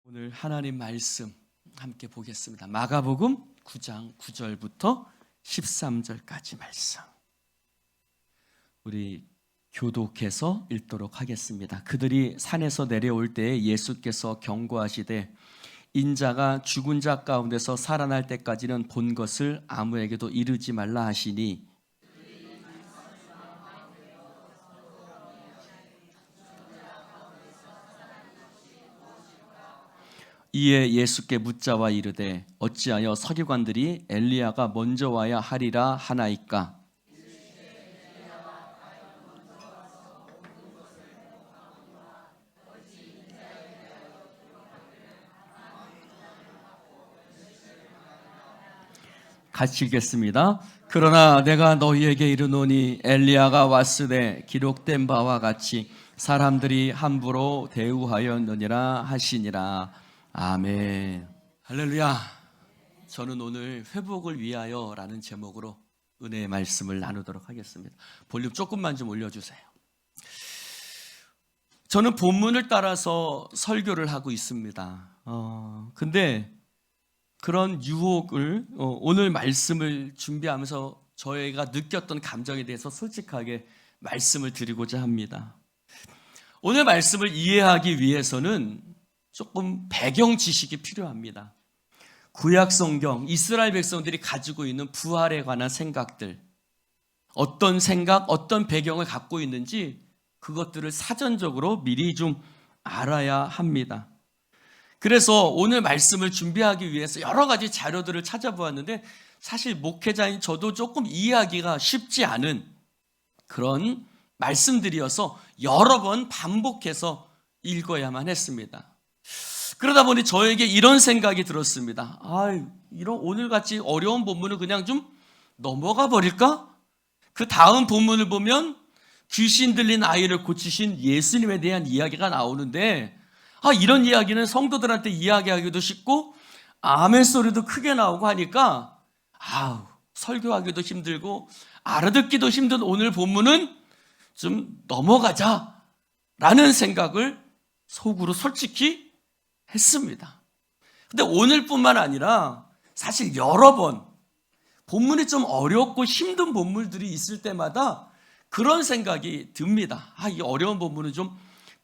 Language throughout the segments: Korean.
오늘 하나님 말씀 함께 보겠습니다. 마가복음 9장 9절부터 13절까지 말씀. 우리 교독해서 읽도록 하겠습니다. 그들이 산에서 내려올 때에 예수께서 경고하시되 인자가 죽은 자 가운데서 살아날 때까지는 본 것을 아무에게도 이르지 말라 하시니 이에 예수께 묻자와 이르되 어찌하여 서기관들이 엘리야가 먼저 와야 하리라 하나이까? 같이 읽겠습니다. 그러나 내가 너희에게 이르노니 엘리야가 왔으되 기록된 바와 같이 사람들이 함부로 대우하였느니라 하시니라. 아멘. 할렐루야. 저는 오늘 회복을 위하여라는 제목으로 은혜의 말씀을 나누도록 하겠습니다. 볼륨 조금만 좀 올려주세요. 저는 본문을 따라서 설교를 하고 있습니다. 근데 그런 유혹을 오늘 말씀을 준비하면서 저희가 느꼈던 감정에 대해서 솔직하게 말씀을 드리고자 합니다. 오늘 말씀을 이해하기 위해서는 조금 배경 지식이 필요합니다. 구약 성경, 이스라엘 백성들이 가지고 있는 부활에 관한 생각들, 어떤 생각, 어떤 배경을 갖고 있는지 그것들을 사전적으로 미리 좀 알아야 합니다. 그래서 오늘 말씀을 준비하기 위해서 여러 가지 자료들을 찾아보았는데 사실 목회자인 저도 조금 이해하기가 쉽지 않은 그런 말씀들이어서 여러 번 반복해서 읽어야만 했습니다. 그러다 보니 저에게 이런 생각이 들었습니다. 이런 오늘같이 어려운 본문을 그냥 좀 넘어가 버릴까? 그 다음 본문을 보면 귀신 들린 아이를 고치신 예수님에 대한 이야기가 나오는데 이런 이야기는 성도들한테 이야기하기도 쉽고 아멘 소리도 크게 나오고 하니까 설교하기도 힘들고 알아듣기도 힘든 오늘 본문은 좀 넘어가자라는 생각을 속으로 솔직히 했습니다. 근데 오늘뿐만 아니라 사실 여러 번 본문이 좀 어렵고 힘든 본문들이 있을 때마다 그런 생각이 듭니다. 이 어려운 본문은 좀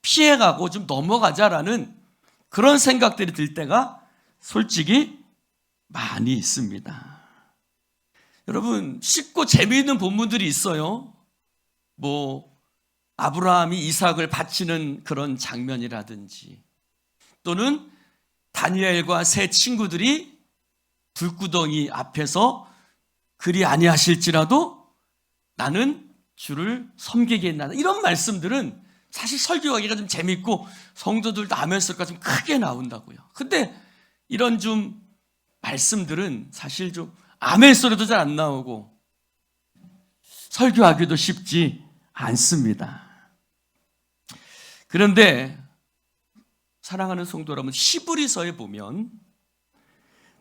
피해가고 좀 넘어가자라는 그런 생각들이 들 때가 솔직히 많이 있습니다. 여러분, 쉽고 재미있는 본문들이 있어요. 아브라함이 이삭을 바치는 그런 장면이라든지 또는 다니엘과 세 친구들이 불구덩이 앞에서 그리 아니하실지라도 나는 주를 섬기겠나이다. 이런 말씀들은 사실 설교하기가 좀 재밌고 성도들도 아멘 소리가 좀 크게 나온다고요. 근데 이런 좀 말씀들은 사실 좀 아멘 소리도 잘 안 나오고 설교하기도 쉽지 않습니다. 그런데 사랑하는 성도 여러분, 히브리서에 보면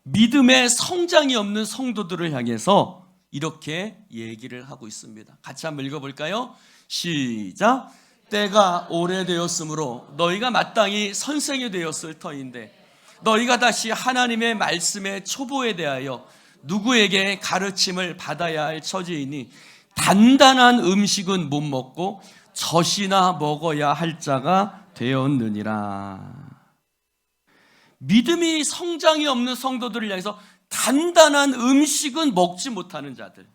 믿음의 성장이 없는 성도들을 향해서 이렇게 얘기를 하고 있습니다. 같이 한번 읽어볼까요? 시작. 때가 오래되었으므로 너희가 마땅히 선생이 되었을 터인데 너희가 다시 하나님의 말씀의 초보에 대하여 누구에게 가르침을 받아야 할 처지이니 단단한 음식은 못 먹고 젖이나 먹어야 할 자가 되었느니라. 믿음이 성장이 없는 성도들을 향해서 단단한 음식은 먹지 못하는 자들,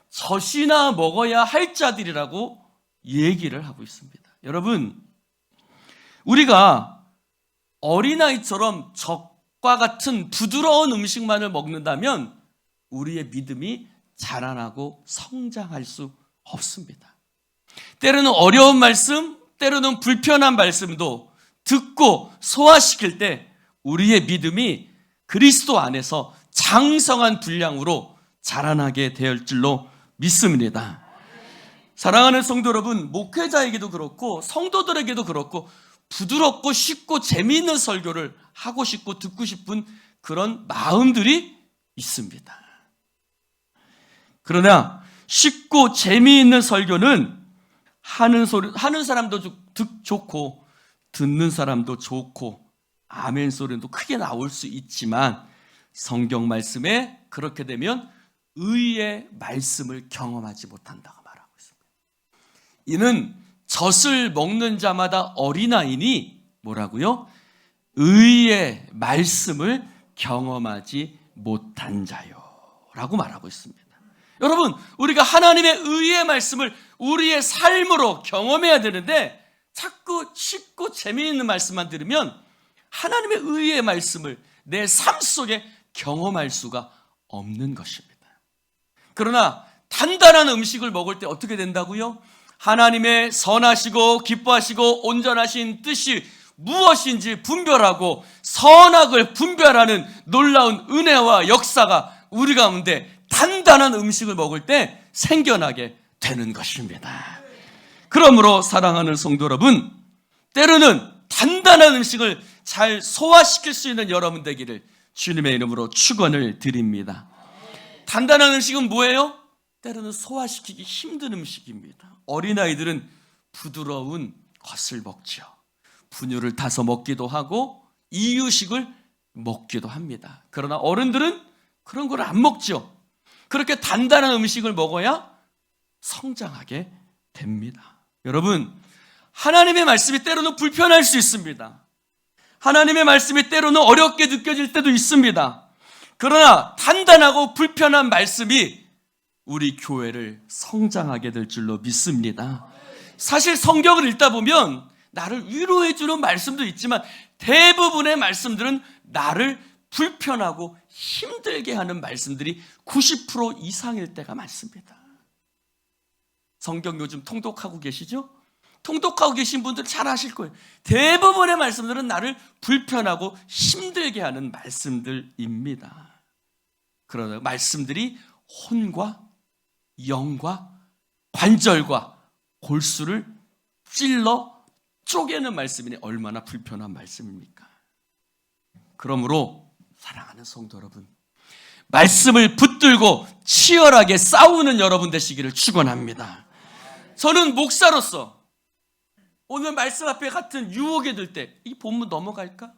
젖이나 먹어야 할 자들이라고 얘기를 하고 있습니다. 여러분, 우리가 어린아이처럼 젖과 같은 부드러운 음식만을 먹는다면 우리의 믿음이 자라나고 성장할 수 없습니다. 때로는 어려운 말씀, 때로는 불편한 말씀도 듣고 소화시킬 때 우리의 믿음이 그리스도 안에서 장성한 분량으로 자라나게 될 줄로 믿습니다. 사랑하는 성도 여러분, 목회자에게도 그렇고 성도들에게도 그렇고 부드럽고 쉽고 재미있는 설교를 하고 싶고 듣고 싶은 그런 마음들이 있습니다. 그러나 쉽고 재미있는 설교는 하는 사람도 좋고 듣는 사람도 좋고 아멘 소리도 크게 나올 수 있지만 성경 말씀에 그렇게 되면 의의 말씀을 경험하지 못한다고 말하고 있습니다. 이는 젖을 먹는 자마다 어린아이니 뭐라고요? 의의 말씀을 경험하지 못한 자요 라고 말하고 있습니다. 여러분, 우리가 하나님의 의의 말씀을 우리의 삶으로 경험해야 되는데 자꾸 쉽고 재미있는 말씀만 들으면 하나님의 의의 말씀을 내 삶 속에 경험할 수가 없는 것입니다. 그러나 단단한 음식을 먹을 때 어떻게 된다고요? 하나님의 선하시고 기뻐하시고 온전하신 뜻이 무엇인지 분별하고 선악을 분별하는 놀라운 은혜와 역사가 우리 가운데 단단한 음식을 먹을 때 생겨나게 되는 것입니다. 그러므로 사랑하는 성도 여러분, 때로는 단단한 음식을 잘 소화시킬 수 있는 여러분 되기를 주님의 이름으로 축원을 드립니다. 단단한 음식은 뭐예요? 때로는 소화시키기 힘든 음식입니다. 어린아이들은 부드러운 것을 먹죠. 분유를 타서 먹기도 하고 이유식을 먹기도 합니다. 그러나 어른들은 그런 걸 안 먹죠. 그렇게 단단한 음식을 먹어야 성장하게 됩니다. 여러분, 하나님의 말씀이 때로는 불편할 수 있습니다. 하나님의 말씀이 때로는 어렵게 느껴질 때도 있습니다. 그러나 단단하고 불편한 말씀이 우리 교회를 성장하게 될 줄로 믿습니다. 사실 성경을 읽다 보면 나를 위로해 주는 말씀도 있지만 대부분의 말씀들은 나를 불편하고 힘들게 하는 말씀들이 90% 이상일 때가 많습니다. 성경 요즘 통독하고 계시죠? 통독하고 계신 분들 잘 아실 거예요. 대부분의 말씀들은 나를 불편하고 힘들게 하는 말씀들입니다. 그러나 말씀들이 혼과 영과 관절과 골수를 찔러 쪼개는 말씀이니 얼마나 불편한 말씀입니까? 그러므로 사랑하는 성도 여러분, 말씀을 붙들고 치열하게 싸우는 여러분 되시기를 축원합니다. 저는 목사로서 오늘 말씀 앞에 같은 유혹이 들 때 이 본문 넘어갈까?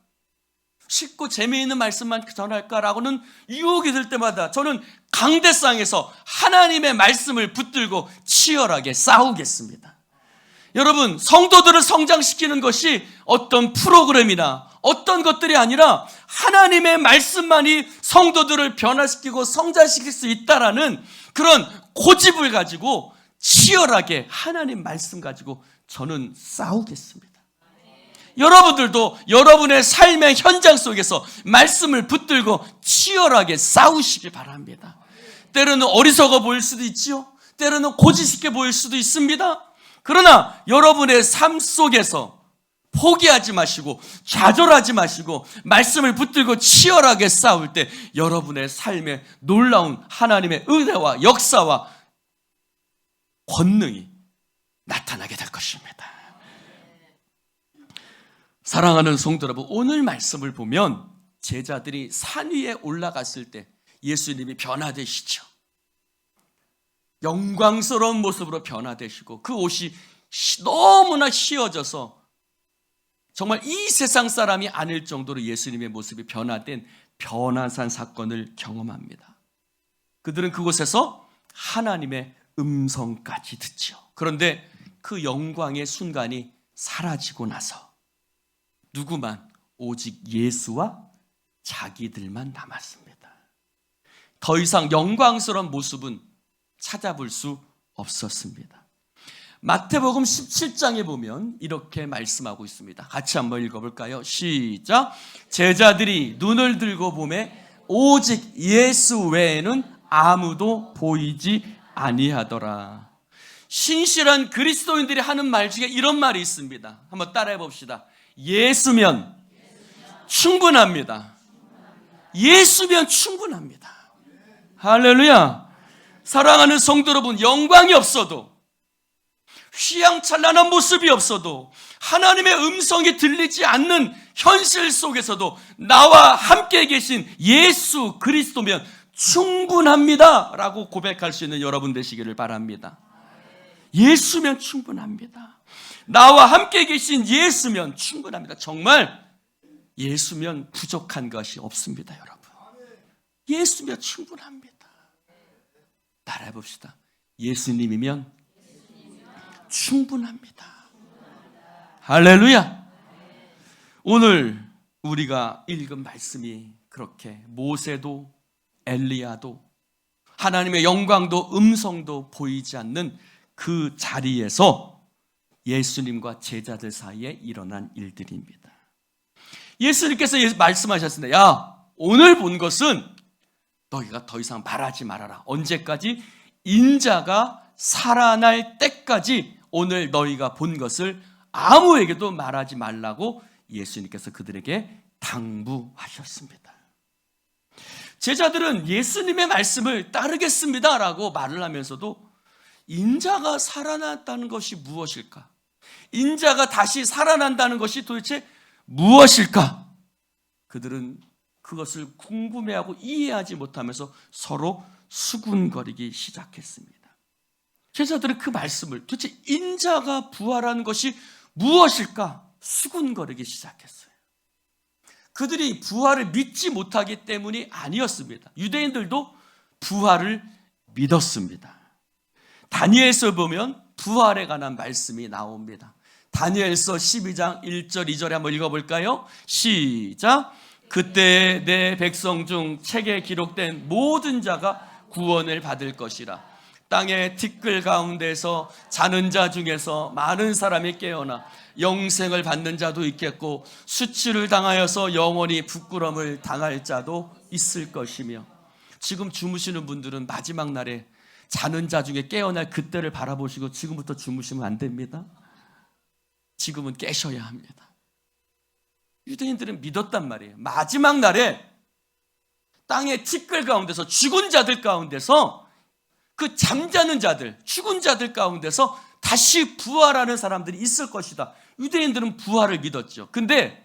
쉽고 재미있는 말씀만 전할까라고는 유혹이 들 때마다 저는 강대상에서 하나님의 말씀을 붙들고 치열하게 싸우겠습니다. 여러분, 성도들을 성장시키는 것이 어떤 프로그램이나 어떤 것들이 아니라 하나님의 말씀만이 성도들을 변화시키고 성장시킬 수 있다라는 그런 고집을 가지고 치열하게 하나님 말씀 가지고 저는 싸우겠습니다. 여러분들도 여러분의 삶의 현장 속에서 말씀을 붙들고 치열하게 싸우시기 바랍니다. 때로는 어리석어 보일 수도 있지요. 때로는 고집 있게 보일 수도 있습니다. 그러나 여러분의 삶 속에서 포기하지 마시고 좌절하지 마시고 말씀을 붙들고 치열하게 싸울 때 여러분의 삶에 놀라운 하나님의 은혜와 역사와 권능이 나타나게 될 것입니다. 사랑하는 성도 여러분, 오늘 말씀을 보면 제자들이 산 위에 올라갔을 때 예수님이 변화되시죠. 영광스러운 모습으로 변화되시고 그 옷이 너무나 휘어져서 정말 이 세상 사람이 아닐 정도로 예수님의 모습이 변화된 변화산 사건을 경험합니다. 그들은 그곳에서 하나님의 음성까지 듣죠. 그런데 그 영광의 순간이 사라지고 나서 누구만 오직 예수와 자기들만 남았습니다. 더 이상 영광스러운 모습은 찾아볼 수 없었습니다. 마태복음 17장에 보면 이렇게 말씀하고 있습니다. 같이 한번 읽어볼까요? 시작. 제자들이 눈을 들고 보매 오직 예수 외에는 아무도 보이지 아니하더라. 신실한 그리스도인들이 하는 말 중에 이런 말이 있습니다. 한번 따라해 봅시다. 예수면 충분합니다. 예수면 충분합니다. 할렐루야. 사랑하는 성도 여러분, 영광이 없어도 휘황찬란한 모습이 없어도 하나님의 음성이 들리지 않는 현실 속에서도 나와 함께 계신 예수 그리스도면 충분합니다 라고 고백할 수 있는 여러분 되시기를 바랍니다. 예수면 충분합니다. 나와 함께 계신 예수면 충분합니다. 정말 예수면 부족한 것이 없습니다, 여러분. 예수면 충분합니다. 따라해 봅시다. 예수님이면 충분합니다. 할렐루야. 오늘 우리가 읽은 말씀이 그렇게 모세도 엘리야도 하나님의 영광도 음성도 보이지 않는 그 자리에서 예수님과 제자들 사이에 일어난 일들입니다. 예수님께서 말씀하셨습니다. 야, 오늘 본 것은 너희가 더 이상 말하지 말아라. 언제까지? 인자가 살아날 때까지 오늘 너희가 본 것을 아무에게도 말하지 말라고 예수님께서 그들에게 당부하셨습니다. 제자들은 예수님의 말씀을 따르겠습니다 라고 말을 하면서도 인자가 살아났다는 것이 무엇일까? 인자가 다시 살아난다는 것이 도대체 무엇일까? 그들은 그것을 궁금해하고 이해하지 못하면서 서로 수군거리기 시작했습니다. 제자들은 그 말씀을 도대체 인자가 부활한 것이 무엇일까? 수군거리기 시작했어요. 그들이 부활을 믿지 못하기 때문이 아니었습니다. 유대인들도 부활을 믿었습니다. 다니엘서 보면 부활에 관한 말씀이 나옵니다. 다니엘서 12장 1절 2절에 한번 읽어볼까요? 시작. 그때 내 백성 중 책에 기록된 모든 자가 구원을 받을 것이라. 땅의 티끌 가운데서 자는 자 중에서 많은 사람이 깨어나 영생을 받는 자도 있겠고 수치를 당하여서 영원히 부끄러움을 당할 자도 있을 것이며. 지금 주무시는 분들은 마지막 날에 자는 자 중에 깨어날 그때를 바라보시고 지금부터 주무시면 안 됩니다. 지금은 깨셔야 합니다. 유대인들은 믿었단 말이에요. 마지막 날에 땅의 티끌 가운데서 죽은 자들 가운데서 그 잠자는 자들, 죽은 자들 가운데서 다시 부활하는 사람들이 있을 것이다. 유대인들은 부활을 믿었죠. 근데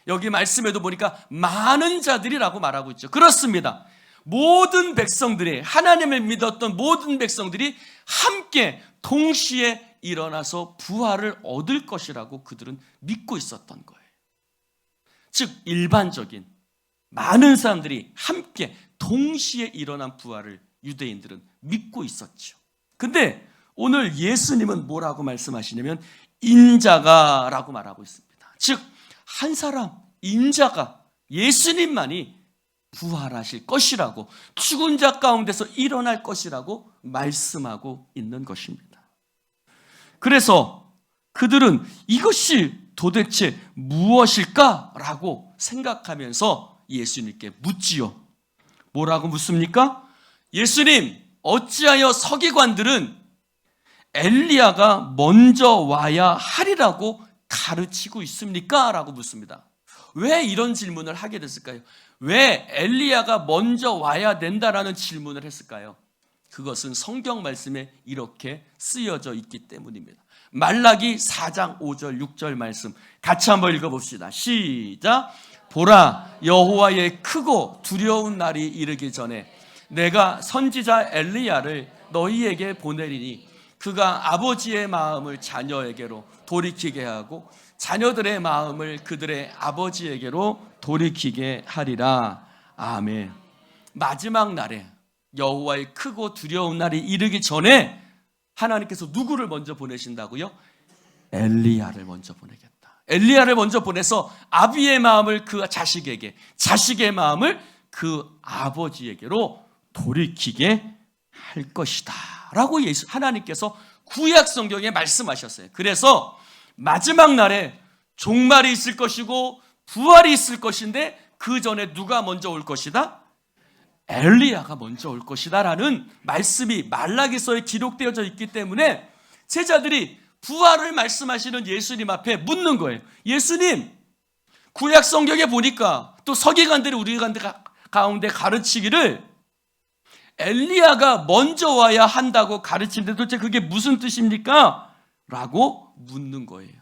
여기 말씀에도 보니까 많은 자들이라고 말하고 있죠. 그렇습니다. 모든 백성들이, 하나님을 믿었던 모든 백성들이 함께 동시에 일어나서 부활을 얻을 것이라고 그들은 믿고 있었던 거예요. 즉 일반적인 많은 사람들이 함께 동시에 일어난 부활을 유대인들은 믿고 있었죠. 근데 오늘 예수님은 뭐라고 말씀하시냐면 인자가 라고 말하고 있습니다. 즉 한 사람, 인자가, 예수님만이 부활하실 것이라고, 죽은 자 가운데서 일어날 것이라고 말씀하고 있는 것입니다. 그래서 그들은 이것이 도대체 무엇일까라고 생각하면서 예수님께 묻지요. 뭐라고 묻습니까? 예수님, 어찌하여 서기관들은 엘리야가 먼저 와야 하리라고 가르치고 있습니까? 라고 묻습니다. 왜 이런 질문을 하게 됐을까요? 왜 엘리야가 먼저 와야 된다라는 질문을 했을까요? 그것은 성경 말씀에 이렇게 쓰여져 있기 때문입니다. 말라기 4장 5절 6절 말씀 같이 한번 읽어봅시다. 시작. 보라, 여호와의 크고 두려운 날이 이르기 전에 내가 선지자 엘리야를 너희에게 보내리니 그가 아버지의 마음을 자녀에게로 돌이키게 하고 자녀들의 마음을 그들의 아버지에게로 돌이키게 하리라. 아멘. 마지막 날에 여호와의 크고 두려운 날이 이르기 전에 하나님께서 누구를 먼저 보내신다고요? 엘리야를 먼저 보내겠다. 엘리야를 먼저 보내서 아비의 마음을 그 자식에게, 자식의 마음을 그 아버지에게로 돌이키게 할 것이다 라고 하나님께서 구약 성경에 말씀하셨어요. 그래서 마지막 날에 종말이 있을 것이고 부활이 있을 것인데 그 전에 누가 먼저 올 것이다? 엘리야가 먼저 올 것이다 라는 말씀이 말라기서에 기록되어져 있기 때문에 제자들이 부활을 말씀하시는 예수님 앞에 묻는 거예요. 예수님, 구약 성경에 보니까 또 서기관들이 우리 가운데 가르치기를 엘리야가 먼저 와야 한다고 가르치는데 도대체 그게 무슨 뜻입니까? 라고 묻는 거예요.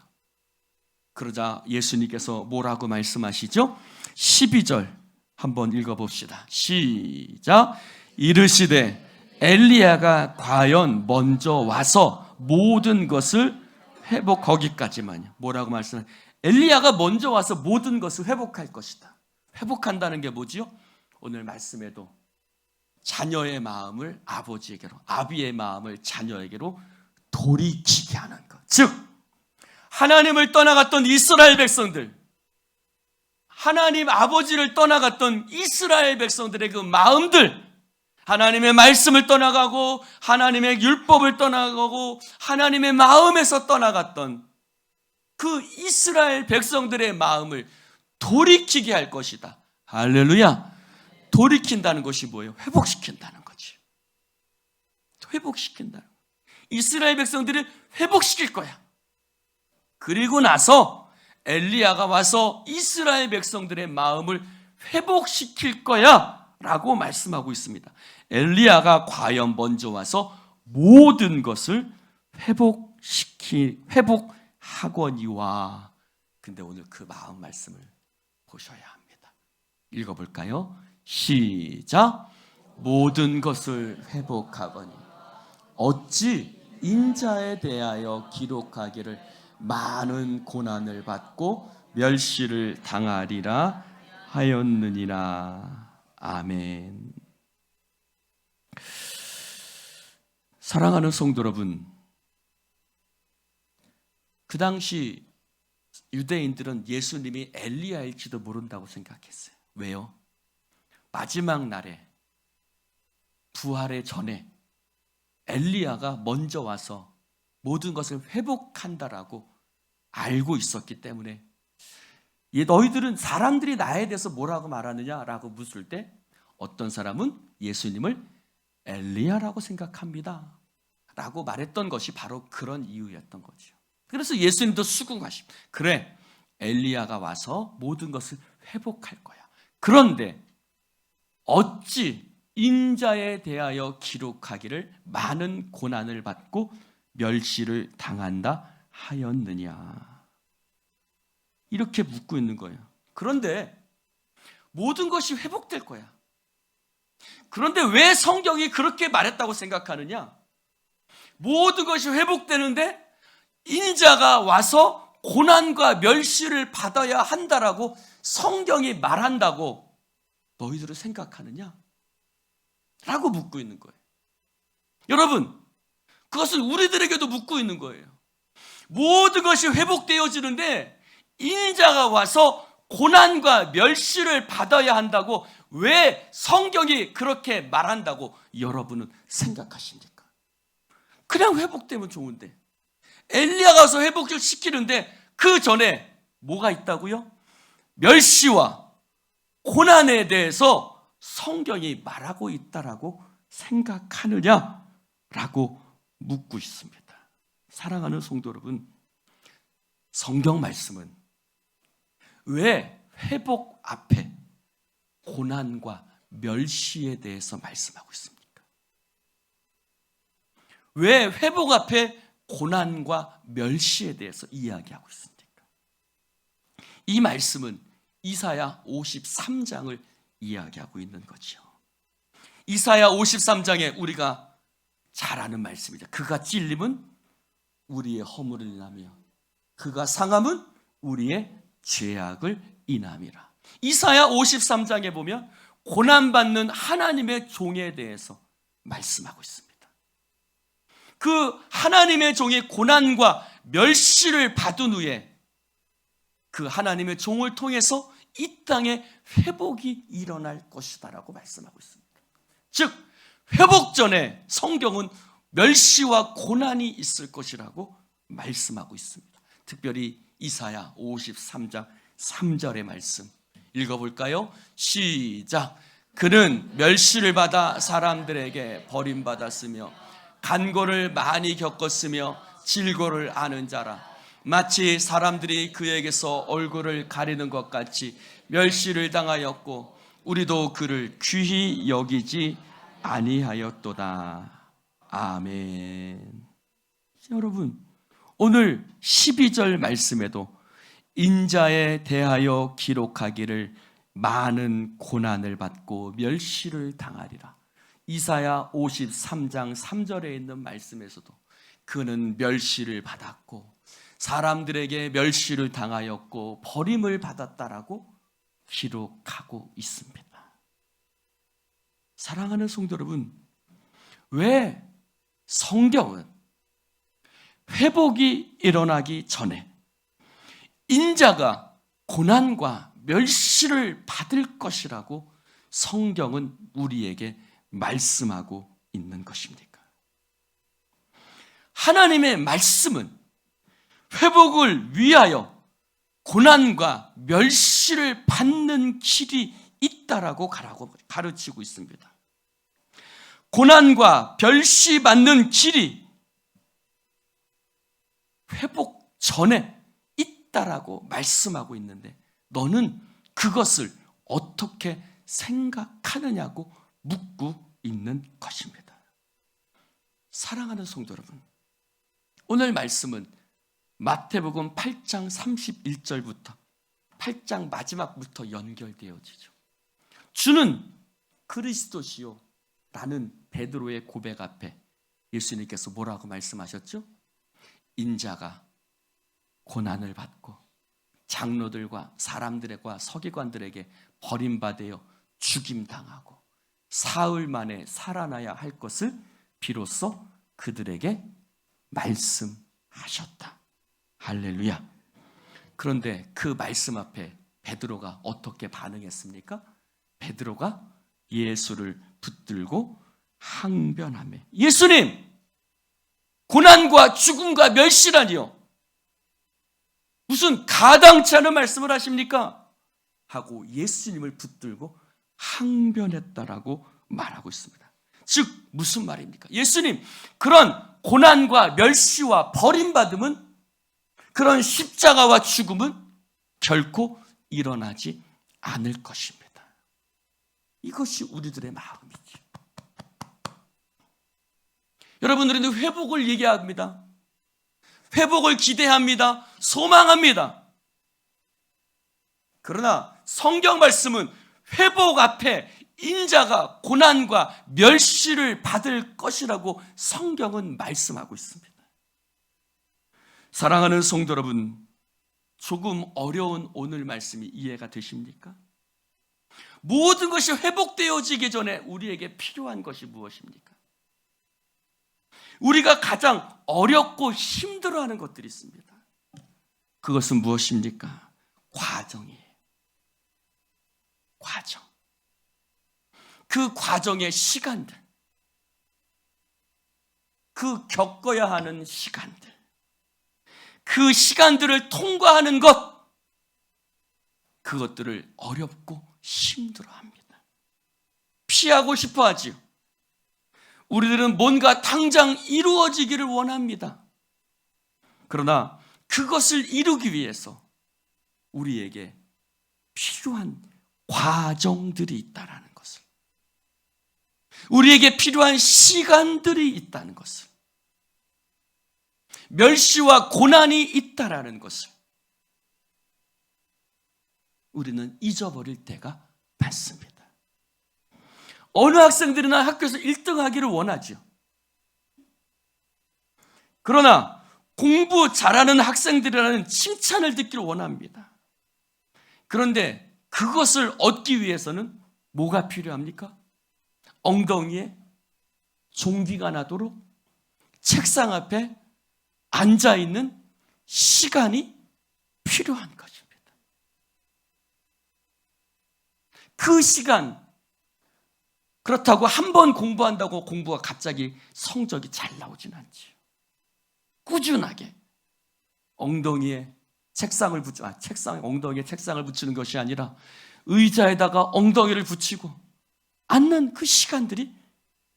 그러자 예수님께서 뭐라고 말씀하시죠? 12절 한번 읽어봅시다. 시작. 이르시되 엘리야가 과연 먼저 와서 모든 것을 회복 거기까지만요. 뭐라고 말씀하세요? 엘리야가 먼저 와서 모든 것을 회복할 것이다. 회복한다는 게 뭐지요? 오늘 말씀에도 자녀의 마음을 아버지에게로, 아비의 마음을 자녀에게로 돌이키게 하는 것. 즉 하나님을 떠나갔던 이스라엘 백성들, 하나님 아버지를 떠나갔던 이스라엘 백성들의 그 마음들, 하나님의 말씀을 떠나가고 하나님의 율법을 떠나가고 하나님의 마음에서 떠나갔던 그 이스라엘 백성들의 마음을 돌이키게 할 것이다. 할렐루야. 돌이킨다는 것이 뭐예요? 회복시킨다는 거지. 회복시킨다는 거예요. 이스라엘 백성들을 회복시킬 거야. 그리고 나서 엘리야가 와서 이스라엘 백성들의 마음을 회복시킬 거야 라고 말씀하고 있습니다. 엘리야가 과연 먼저 와서 모든 것을 회복하거니와. 근데 오늘 그 마음 말씀을 보셔야 합니다. 읽어볼까요? 시작. 모든 것을 회복하거니 어찌 인자에 대하여 기록하기를 많은 고난을 받고 멸시를 당하리라 하였느니라. 아멘. 사랑하는 성도 여러분, 그 당시 유대인들은 예수님이 엘리야일지도 모른다고 생각했어요. 왜요? 마지막 날에 부활의 전에 엘리야가 먼저 와서 모든 것을 회복한다라고 알고 있었기 때문에 너희들은 사람들이 나에 대해서 뭐라고 말하느냐라고 묻을 때 어떤 사람은 예수님을 엘리야라고 생각합니다 라고 말했던 것이 바로 그런 이유였던 거죠. 그래서 예수님도 수긍하십니다. 그래, 엘리야가 와서 모든 것을 회복할 거야. 그런데 어찌 인자에 대하여 기록하기를 많은 고난을 받고 멸시를 당한다 하였느냐. 이렇게 묻고 있는 거예요. 그런데 모든 것이 회복될 거야. 그런데 왜 성경이 그렇게 말했다고 생각하느냐? 모든 것이 회복되는데 인자가 와서 고난과 멸시를 받아야 한다라고 성경이 말한다고 너희들은 생각하느냐? 라고 묻고 있는 거예요. 여러분, 그것은 우리들에게도 묻고 있는 거예요. 모든 것이 회복되어지는데 인자가 와서 고난과 멸시를 받아야 한다고 왜 성경이 그렇게 말한다고 여러분은 생각하십니까? 그냥 회복되면 좋은데, 엘리야가 와서 회복을 시키는데 그 전에 뭐가 있다고요? 멸시와 고난에 대해서 성경이 말하고 있다라고 생각하느냐라고 묻고 있습니다. 사랑하는 성도 여러분, 성경 말씀은 왜 회복 앞에 고난과 멸시에 대해서 말씀하고 있습니까? 왜 회복 앞에 고난과 멸시에 대해서 이야기하고 있습니까? 이 말씀은 이사야 53장을 이야기하고 있는 거죠. 이사야 53장에 우리가 잘 아는 말씀이죠. 그가 찔림은 우리의 허물을 인하며 그가 상함은 우리의 죄악을 인함이라. 이사야 53장에 보면 고난받는 하나님의 종에 대해서 말씀하고 있습니다. 그 하나님의 종이 고난과 멸시를 받은 후에 그 하나님의 종을 통해서 이 땅에 회복이 일어날 것이다라고 말씀하고 있습니다. 즉 회복 전에 성경은 멸시와 고난이 있을 것이라고 말씀하고 있습니다. 특별히 이사야 53장 3절의 말씀 읽어볼까요? 시작. 그는 멸시를 받아 사람들에게 버림받았으며 간고를 많이 겪었으며 질고를 아는 자라. 마치 사람들이 그에게서 얼굴을 가리는 것 같이 멸시를 당하였고 우리도 그를 귀히 여기지 아니하였도다. 아멘. 여러분, 오늘 12절 말씀에도 인자에 대하여 기록하기를 많은 고난을 받고 멸시를 당하리라. 이사야 53장 3절에 있는 말씀에서도 그는 멸시를 받았고 사람들에게 멸시를 당하였고 버림을 받았다라고 기록하고 있습니다. 사랑하는 성도 여러분, 왜 성경은 회복이 일어나기 전에 인자가 고난과 멸시를 받을 것이라고 성경은 우리에게 말씀하고 있는 것입니까? 하나님의 말씀은 회복을 위하여 고난과 멸시를 받는 길이 있다라고 가르치고 있습니다. 고난과 멸시받는 길이 회복 전에 있다라고 말씀하고 있는데 너는 그것을 어떻게 생각하느냐고 묻고 있는 것입니다. 사랑하는 성도 여러분, 오늘 말씀은 마태복음 8장 31절부터 8장 마지막부터 연결되어지죠. 주는 그리스도시요 라는 베드로의 고백 앞에 예수님께서 뭐라고 말씀하셨죠? 인자가 고난을 받고 장로들과 사람들과 서기관들에게 버림받아 죽임당하고 사흘 만에 살아나야 할 것을 비로소 그들에게 말씀하셨다. 할렐루야. 그런데 그 말씀 앞에 베드로가 어떻게 반응했습니까? 베드로가 예수를 붙들고 항변하며 예수님, 고난과 죽음과 멸시라니요, 무슨 가당치 않은 말씀을 하십니까? 하고 예수님을 붙들고 항변했다라고 말하고 있습니다. 즉 무슨 말입니까? 예수님, 그런 고난과 멸시와 버림받음은, 그런 십자가와 죽음은 결코 일어나지 않을 것입니다. 이것이 우리들의 마음이죠. 여러분들은 회복을 얘기합니다. 회복을 기대합니다. 소망합니다. 그러나 성경 말씀은 회복 앞에 인자가 고난과 멸시를 받을 것이라고 성경은 말씀하고 있습니다. 사랑하는 성도 여러분, 조금 어려운 오늘 말씀이 이해가 되십니까? 모든 것이 회복되어지기 전에 우리에게 필요한 것이 무엇입니까? 우리가 가장 어렵고 힘들어하는 것들이 있습니다. 그것은 무엇입니까? 과정이에요. 과정. 그 과정의 시간들, 그 겪어야 하는 시간들, 그 시간들을 통과하는 것, 그것들을 어렵고 힘들어합니다. 피하고 싶어 하지요. 우리들은 뭔가 당장 이루어지기를 원합니다. 그러나 그것을 이루기 위해서 우리에게 필요한 과정들이 있다는 것을, 우리에게 필요한 시간들이 있다는 것을, 멸시와 고난이 있다는 것을 우리는 잊어버릴 때가 많습니다. 어느 학생들이나 학교에서 1등 하기를 원하죠. 그러나 공부 잘하는 학생들이라는 칭찬을 듣기를 원합니다. 그런데 그것을 얻기 위해서는 뭐가 필요합니까? 엉덩이에 종기가 나도록 책상 앞에 앉아있는 시간이 필요한 것입니다. 그 시간, 그렇다고 한 번 공부한다고 공부가 갑자기 성적이 잘 나오진 않지요. 꾸준하게 엉덩이에 책상을 엉덩이에 책상을 붙이는 것이 아니라 의자에다가 엉덩이를 붙이고 앉는 그 시간들이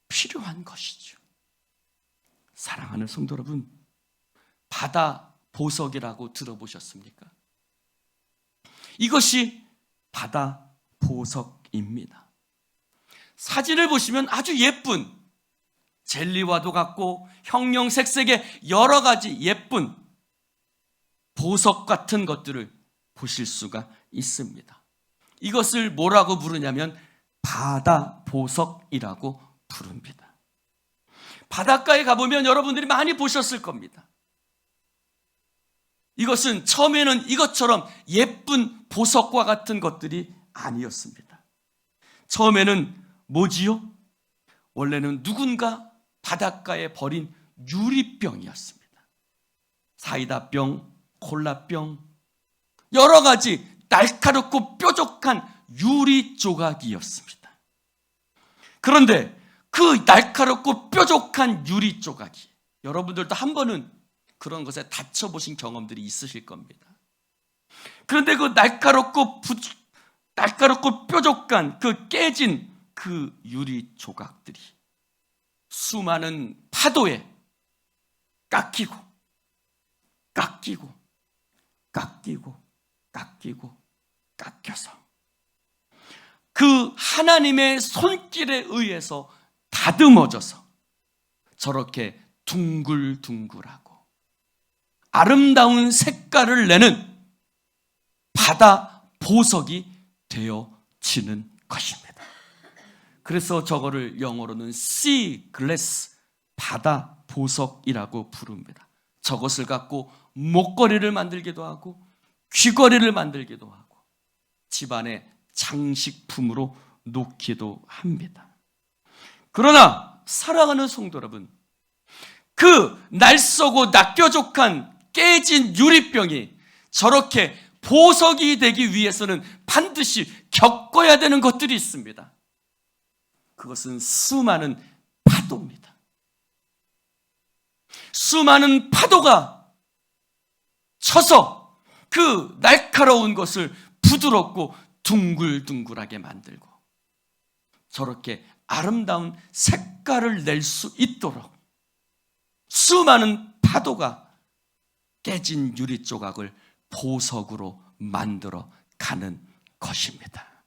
필요한 것이죠. 사랑하는 성도 여러분, 바다 보석이라고 들어보셨습니까? 이것이 바다 보석입니다. 사진을 보시면 아주 예쁜, 젤리와도 같고 형형색색의 여러 가지 예쁜 보석 같은 것들을 보실 수가 있습니다. 이것을 뭐라고 부르냐면 바다 보석이라고 부릅니다. 바닷가에 가보면 여러분들이 많이 보셨을 겁니다. 이것은 처음에는 이것처럼 예쁜 보석과 같은 것들이 아니었습니다. 처음에는 뭐지요? 원래는 누군가 바닷가에 버린 유리병이었습니다. 사이다병, 콜라병, 여러 가지 날카롭고 뾰족한 유리 조각이었습니다. 그런데 그 날카롭고 뾰족한 유리 조각이, 여러분들도 한 번은 그런 것에 다쳐보신 경험들이 있으실 겁니다. 그런데 그 날카롭고 뾰족한 그 깨진 그 유리 조각들이 수많은 파도에 깎이고 깎여서 그 하나님의 손길에 의해서 다듬어져서 저렇게 둥글둥글하고 아름다운 색깔을 내는 바다 보석이 되어지는 것입니다. 그래서 저거를 영어로는 sea glass, 바다 보석이라고 부릅니다. 저것을 갖고 목걸이를 만들기도 하고 귀걸이를 만들기도 하고 집안의 장식품으로 놓기도 합니다. 그러나 사랑하는 성도 여러분, 그 날쏘고 낚여족한 깨진 유리병이 저렇게 보석이 되기 위해서는 반드시 겪어야 되는 것들이 있습니다. 그것은 수많은 파도입니다. 수많은 파도가 쳐서 그 날카로운 것을 부드럽고 둥글둥글하게 만들고 저렇게 아름다운 색깔을 낼 수 있도록 수많은 파도가 깨진 유리 조각을 보석으로 만들어 가는 것입니다.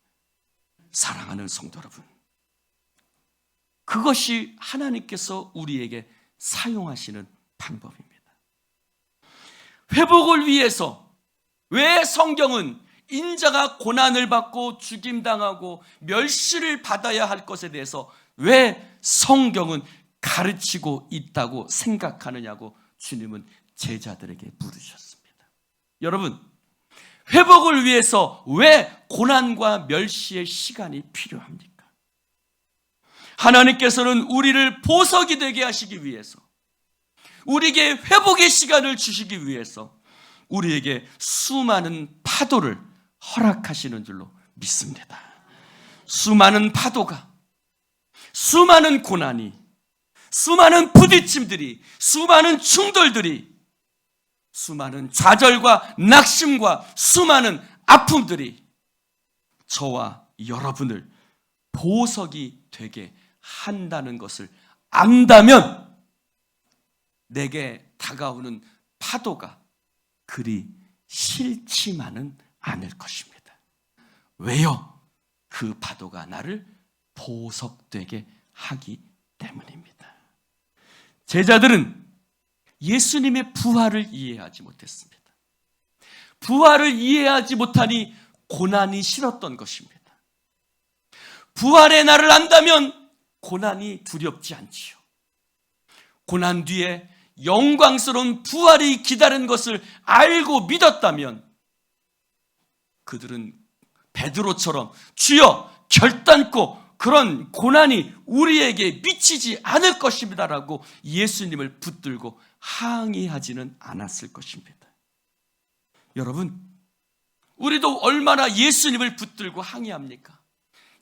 사랑하는 성도 여러분, 그것이 하나님께서 우리에게 사용하시는 방법입니다. 회복을 위해서 왜 성경은 인자가 고난을 받고 죽임당하고 멸시를 받아야 할 것에 대해서 왜 성경은 가르치고 있다고 생각하느냐고 주님은 제자들에게 물으셨습니다. 여러분, 회복을 위해서 왜 고난과 멸시의 시간이 필요합니까? 하나님께서는 우리를 보석이 되게 하시기 위해서, 우리에게 회복의 시간을 주시기 위해서 우리에게 수많은 파도를 허락하시는 줄로 믿습니다. 수많은 파도가, 수많은 고난이, 수많은 부딪힘들이, 수많은 충돌들이, 수많은 좌절과 낙심과 수많은 아픔들이 저와 여러분을 보석이 되게 한다는 것을 안다면 내게 다가오는 파도가 그리 싫지만은 않을 것입니다. 왜요? 그 파도가 나를 보석되게 하기 때문입니다. 제자들은 예수님의 부활을 이해하지 못했습니다. 부활을 이해하지 못하니 고난이 싫었던 것입니다. 부활의 날을 안다면 고난이 두렵지 않지요. 고난 뒤에 영광스러운 부활이 기다리는 것을 알고 믿었다면 그들은 베드로처럼 주여 결단코 그런 고난이 우리에게 미치지 않을 것입니다라고 예수님을 붙들고 항의하지는 않았을 것입니다. 여러분, 우리도 얼마나 예수님을 붙들고 항의합니까?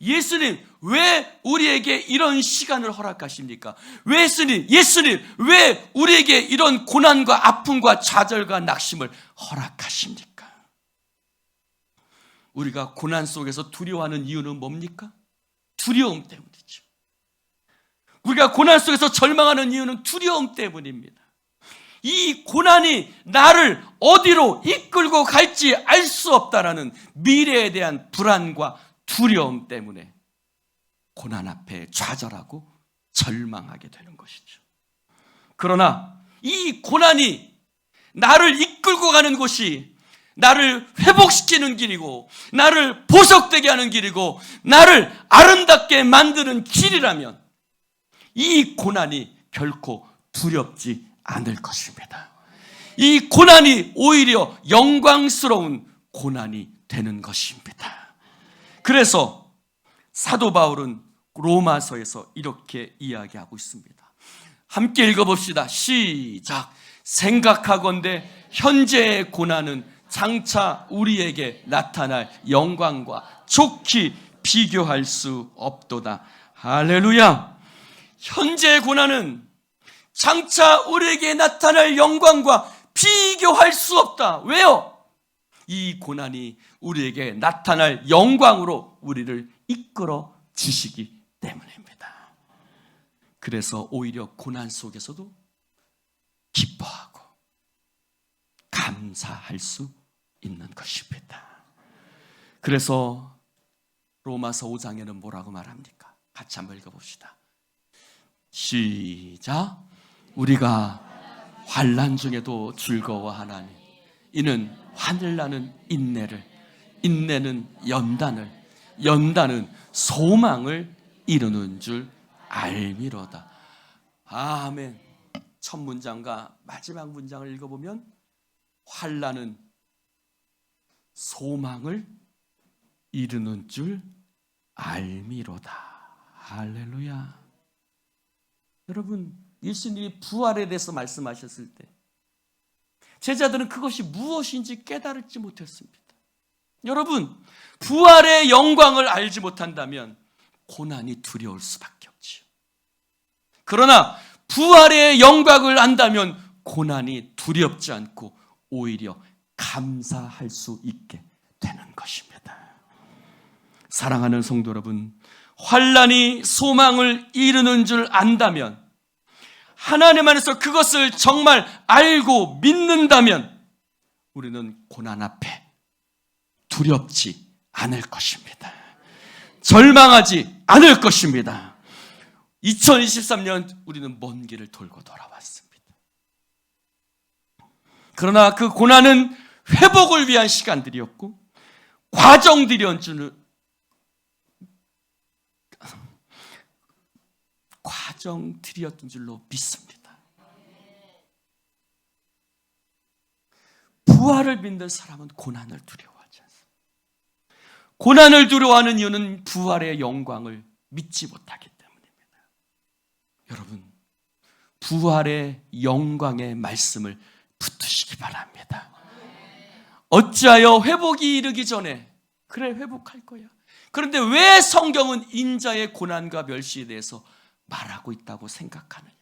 예수님, 왜 우리에게 이런 시간을 허락하십니까? 예수님, 왜 우리에게 이런 고난과 아픔과 좌절과 낙심을 허락하십니까? 우리가 고난 속에서 두려워하는 이유는 뭡니까? 두려움 때문이죠. 우리가 고난 속에서 절망하는 이유는 두려움 때문입니다. 이 고난이 나를 어디로 이끌고 갈지 알 수 없다라는 미래에 대한 불안과 두려움 때문에 고난 앞에 좌절하고 절망하게 되는 것이죠. 그러나 이 고난이 나를 이끌고 가는 곳이 나를 회복시키는 길이고 나를 보석되게 하는 길이고 나를 아름답게 만드는 길이라면 이 고난이 결코 두렵지 않을 것입니다. 이 고난이 오히려 영광스러운 고난이 되는 것입니다. 그래서 사도 바울은 로마서에서 이렇게 이야기하고 있습니다. 함께 읽어봅시다. 시작. 생각하건대 현재의 고난은 장차 우리에게 나타날 영광과 좋게 비교할 수 없도다. 할렐루야. 현재의 고난은 장차 우리에게 나타날 영광과 비교할 수 없다. 왜요? 이 고난이 우리에게 나타날 영광으로 우리를 이끌어 주시기 때문입니다. 그래서 오히려 고난 속에서도 기뻐하고 감사할 수 있는 것입니다. 그래서 로마서 5장에는 뭐라고 말합니까? 같이 한번 읽어봅시다. 시작. 우리가 환난 중에도 즐거워하나니 이는 하늘나는 인내를, 인내는 연단을, 연단은 소망을 이루는 줄 알미로다. 아멘. 첫 문장과 마지막 문장을 읽어보면 환난은 소망을 이루는 줄 알미로다. 할렐루야. 여러분, 예수님이 부활에 대해서 말씀하셨을 때 제자들은 그것이 무엇인지 깨달지 못했습니다. 여러분, 부활의 영광을 알지 못한다면 고난이 두려울 수밖에 없지요. 그러나 부활의 영광을 안다면 고난이 두렵지 않고 오히려 감사할 수 있게 되는 것입니다. 사랑하는 성도 여러분, 환난이 소망을 이루는 줄 안다면, 하나님 안에서 그것을 정말 알고 믿는다면 우리는 고난 앞에 두렵지 않을 것입니다. 절망하지 않을 것입니다. 2023년 우리는 먼 길을 돌고 돌아왔습니다. 그러나 그 고난은 회복을 위한 시간들이었고 과정들이었던 줄로 믿습니다. 부활을 믿는 사람은 고난을 두려워하지 않습니다. 고난을 두려워하는 이유는 부활의 영광을 믿지 못하기 때문입니다. 여러분, 부활의 영광의 말씀을 붙드시기 바랍니다. 어찌하여 회복이 이르기 전에, 그래 회복할 거야. 그런데 왜 성경은 인자의 고난과 멸시에 대해서 말하고 있다고 생각하느냐?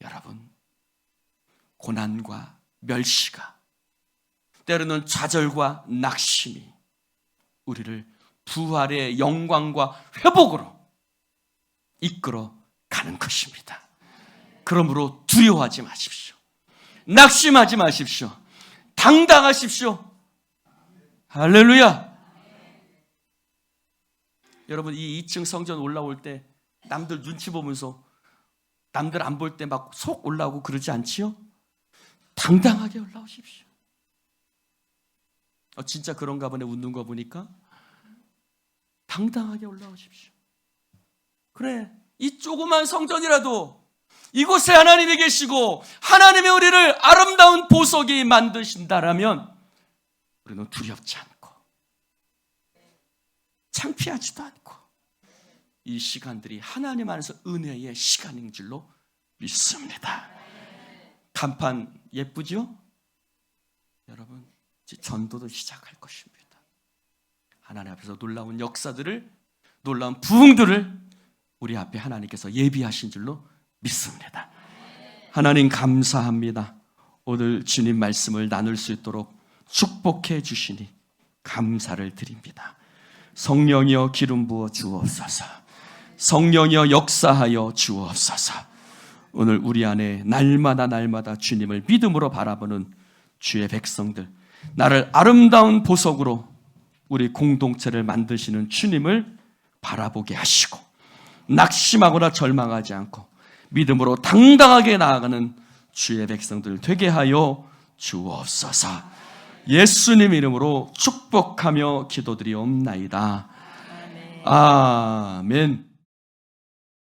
여러분, 고난과 멸시가, 때로는 좌절과 낙심이 우리를 부활의 영광과 회복으로 이끌어 가는 것입니다. 그러므로 두려워하지 마십시오. 낙심하지 마십시오. 당당하십시오. 할렐루야. 여러분, 이 2층 성전 올라올 때 남들 눈치 보면서 남들 안 볼 때 막 속 올라오고 그러지 않지요? 당당하게 올라오십시오. 진짜 그런가 보네, 웃는 거 보니까. 당당하게 올라오십시오. 그래, 이 조그만 성전이라도 이곳에 하나님이 계시고 하나님의 우리를 아름다운 보석이 만드신다라면 우리는 두렵지 않고 창피하지도 않고 이 시간들이 하나님 안에서 은혜의 시간인 줄로 믿습니다. 간판 예쁘죠? 여러분, 이제 전도도 시작할 것입니다. 하나님 앞에서 놀라운 역사들을, 놀라운 부흥들을 우리 앞에 하나님께서 예비하신 줄로 믿습니다. 하나님 감사합니다. 오늘 주님 말씀을 나눌 수 있도록 축복해 주시니 감사를 드립니다. 성령이여 기름 부어 주옵소서. 성령이여 역사하여 주옵소서. 오늘 우리 안에 날마다 주님을 믿음으로 바라보는 주의 백성들, 나를 아름다운 보석으로 우리 공동체를 만드시는 주님을 바라보게 하시고 낙심하거나 절망하지 않고 믿음으로 당당하게 나아가는 주의 백성들 되게 하여 주옵소서. 예수님 이름으로 축복하며 기도드리옵나이다. 아멘.